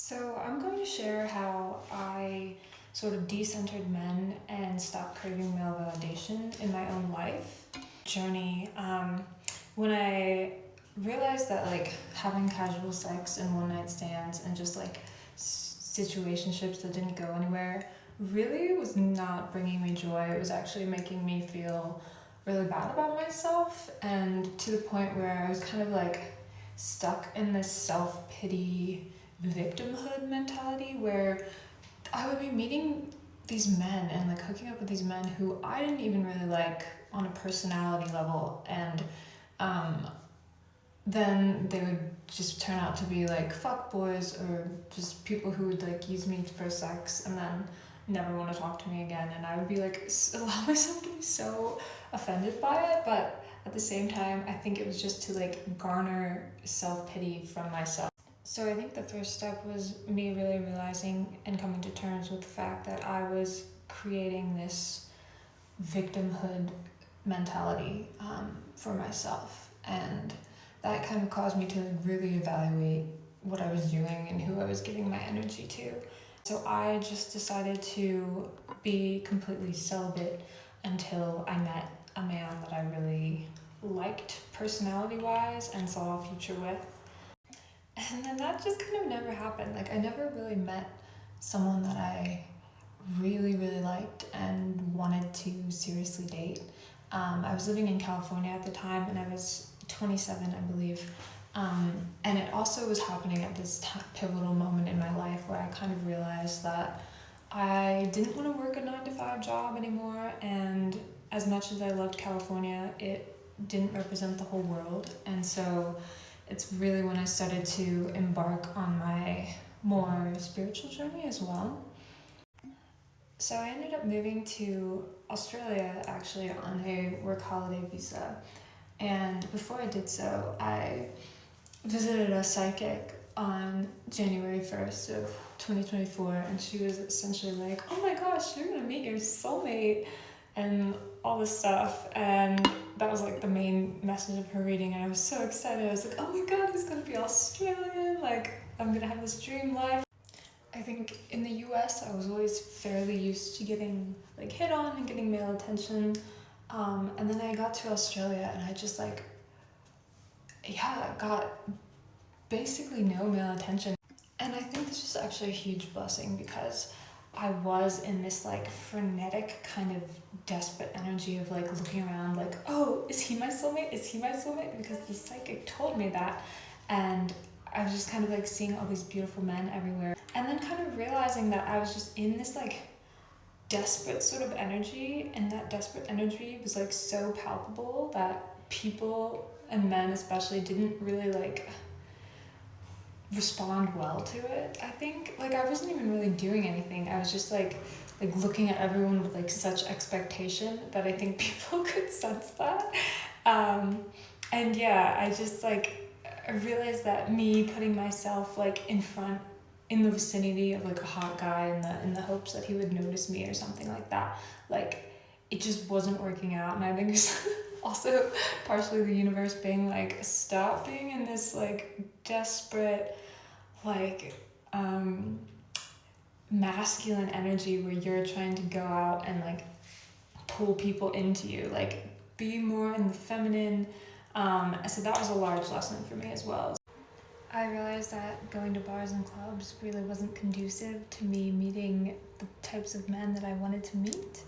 So I'm going to share how I sort of decentered men and stopped craving male validation in my own life journey. When I realized that having casual sex and one night stands and just situationships that didn't go anywhere really was not bringing me joy. It was actually making me feel really bad about myself, and to the point where I was kind of stuck in this self-pity victimhood mentality where I would be meeting these men and hooking up with these men who I didn't even really like on a personality level, and then they would just turn out to be fuck boys or just people who would use me for sex and then never want to talk to me again, and I would be allow myself to be so offended by it, but at the same time I think it was just to garner self-pity from myself. So I think the first step was me really realizing and coming to terms with the fact that I was creating this victimhood mentality for myself, and that kind of caused me to really evaluate what I was doing and who I was giving my energy to. So I just decided to be completely celibate until I met a man that I really liked personality-wise and saw a future with. And then that just kind of never happened. I never really met someone that I really, really liked and wanted to seriously date. I was living in California at the time, and I was 27, I believe. And it also was happening at this pivotal moment in my life where I kind of realized that I didn't want to work a 9-to-5 job anymore, and as much as I loved California, it didn't represent the whole world. And so it's really when I started to embark on my more spiritual journey as well. So I ended up moving to Australia actually on a work holiday visa. And before I did so, I visited a psychic on January 1st of 2024, and she was essentially like, oh my gosh, you're gonna meet your soulmate and all this stuff. And that was the main message of her reading, and I was so excited. I was like, oh my god, he's gonna be Australian, I'm gonna have this dream life. I think in the US I was always fairly used to getting hit on and getting male attention, and then I got to Australia and I just got basically no male attention. And I think this was actually a huge blessing, because I was in this frenetic kind of desperate energy of looking around oh, is he my soulmate? Is he my soulmate? Because the psychic told me that. And I was just kind of seeing all these beautiful men everywhere, and then kind of realizing that I was just in this desperate sort of energy, and that desperate energy was so palpable that people, and men especially, didn't really respond well to it. I think I wasn't even really doing anything. I was just looking at everyone with such expectation that I think people could sense that. And yeah, I just I realized that me putting myself in front, in the vicinity of a hot guy in the hopes that he would notice me or something like that, it just wasn't working out. And I think it's also partially the universe being stop being in this desperate masculine energy where you're trying to go out and pull people into you, be more in the feminine. So that was a large lesson for me as well. I realized that going to bars and clubs really wasn't conducive to me meeting the types of men that I wanted to meet.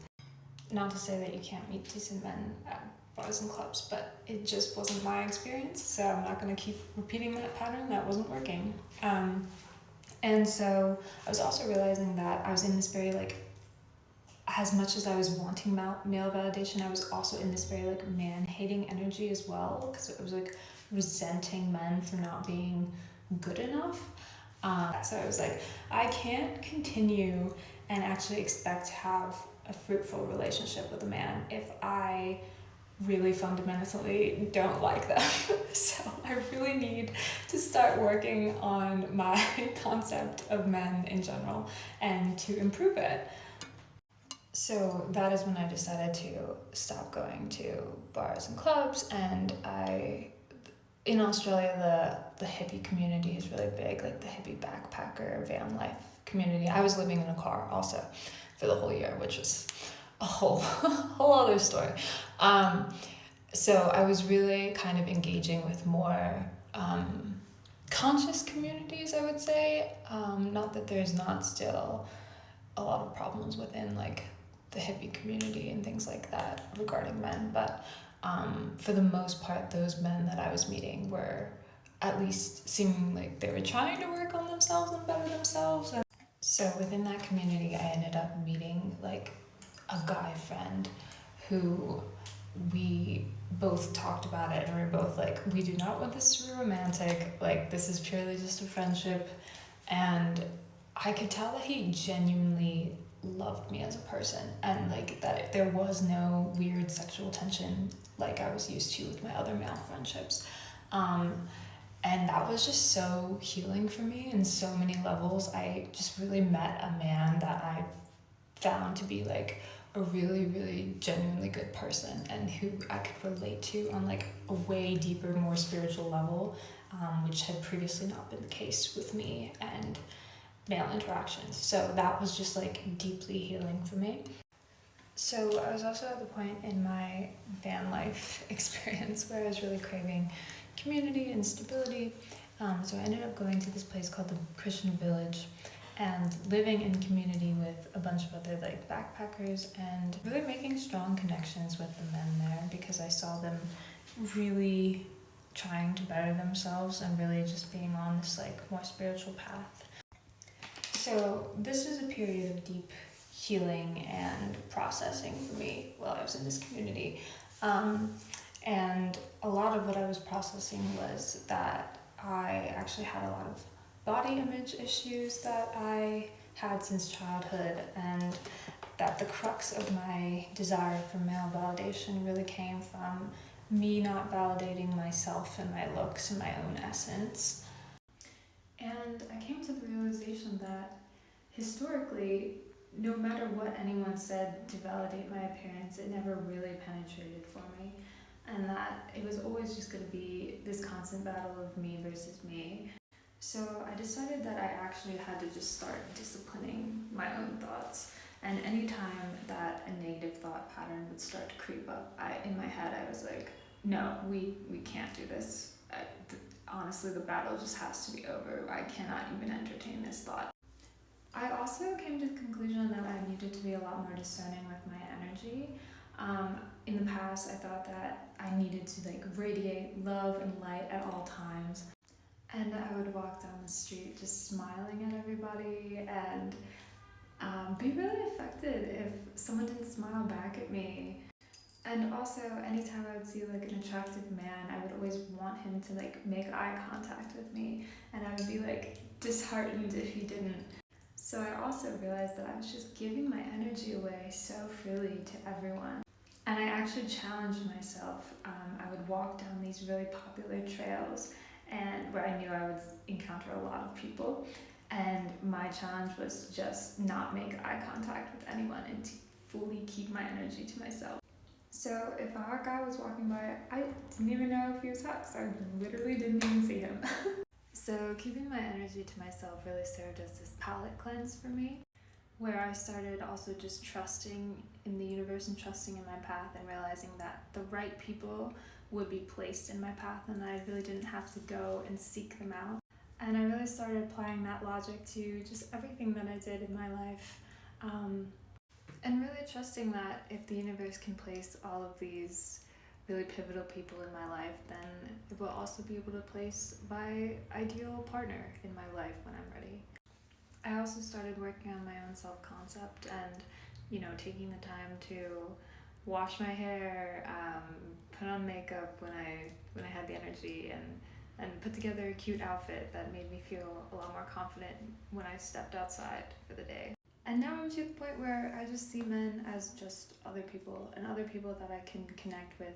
Not to say that you can't meet decent men at bars and clubs, but it just wasn't my experience, so I'm not going to keep repeating that pattern. That wasn't working. And so I was also realizing that I was in this very as much as I was wanting male validation, I was also in this very man-hating energy as well, because I was resenting men for not being good enough. So I was I can't continue and actually expect to have a fruitful relationship with a man if I really fundamentally don't like them. So I really need to start working on my concept of men in general and to improve it. So that is when I decided to stop going to bars and clubs, and I in Australia, the hippie community is really big, like the hippie backpacker van life community. I was living in a car also for the whole year, which was a whole whole other story. So I was really kind of engaging with more conscious communities, I would say. Not that there's not still a lot of problems within like the hippie community and things like that regarding men, but for the most part, those men that I was meeting were at least seeming like they were trying to work on themselves and better themselves. And so within that community, I ended up meeting like a guy friend who we both talked about it and we were both like, we do not want this to be romantic, like this is purely just a friendship. And I could tell that he genuinely loved me as a person, and like that there was no weird sexual tension like I was used to with my other male friendships. And that was just so healing for me in so many levels. I just really met a man that I found to be like a really, really genuinely good person and who I could relate to on like a way deeper, more spiritual level, which had previously not been the case with me and male interactions. So that was just like deeply healing for me. So I was also at the point in my van life experience where I was really craving community and stability. So I ended up going to this place called the Christian Village and living in community with a bunch of other like backpackers and really making strong connections with the men there because I saw them really trying to better themselves and really just being on this like more spiritual path. So this was a period of deep healing and processing for me while I was in this community. And a lot of what I was processing was that I actually had a lot of body image issues that I had since childhood, and that the crux of my desire for male validation really came from me not validating myself and my looks and my own essence. And I came to the realization that historically, no matter what anyone said to validate my appearance, it never really penetrated for me. And that it was always just going to be this constant battle of me versus me. So I decided that I actually had to just start disciplining my own thoughts. And anytime that a negative thought pattern would start to creep up, in my head I was like, no, we can't do this. Honestly, the battle just has to be over. I cannot even entertain this thought. I also came to the conclusion that I needed to be a lot more discerning with my energy. In the past, I thought that I needed to like radiate love and light at all times. And I would walk down the street just smiling at everybody and be really affected if someone didn't smile back at me. And also, anytime I would see like an attractive man, I would always want him to like make eye contact with me, and I would be like disheartened if he didn't. So I also realized that I was just giving my energy away so freely to everyone. And I actually challenged myself. I would walk down these really popular trails and where I knew I would encounter a lot of people. And my challenge was just not make eye contact with anyone and to fully keep my energy to myself. So if a hot guy was walking by, I didn't even know if he was hot because I literally didn't even see him. So keeping my energy to myself really served as this palate cleanse for me, where I started also just trusting in the universe and trusting in my path and realizing that the right people would be placed in my path and that I really didn't have to go and seek them out. And I really started applying that logic to just everything that I did in my life. And really trusting that if the universe can place all of these really pivotal people in my life, then it will also be able to place my ideal partner in my life when I'm ready. I also started working on my own self-concept and, taking the time to wash my hair, put on makeup when I had the energy, and put together a cute outfit that made me feel a lot more confident when I stepped outside for the day. And now I'm to the point where I just see men as just other people and other people that I can connect with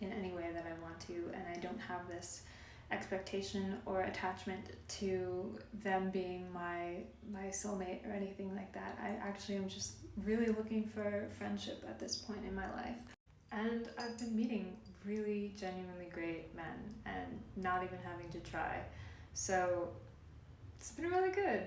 in any way that I want to, and I don't have this expectation or attachment to them being my soulmate or anything like that. I actually am just really looking for friendship at this point in my life. And I've been meeting really genuinely great men and not even having to try. So it's been really good.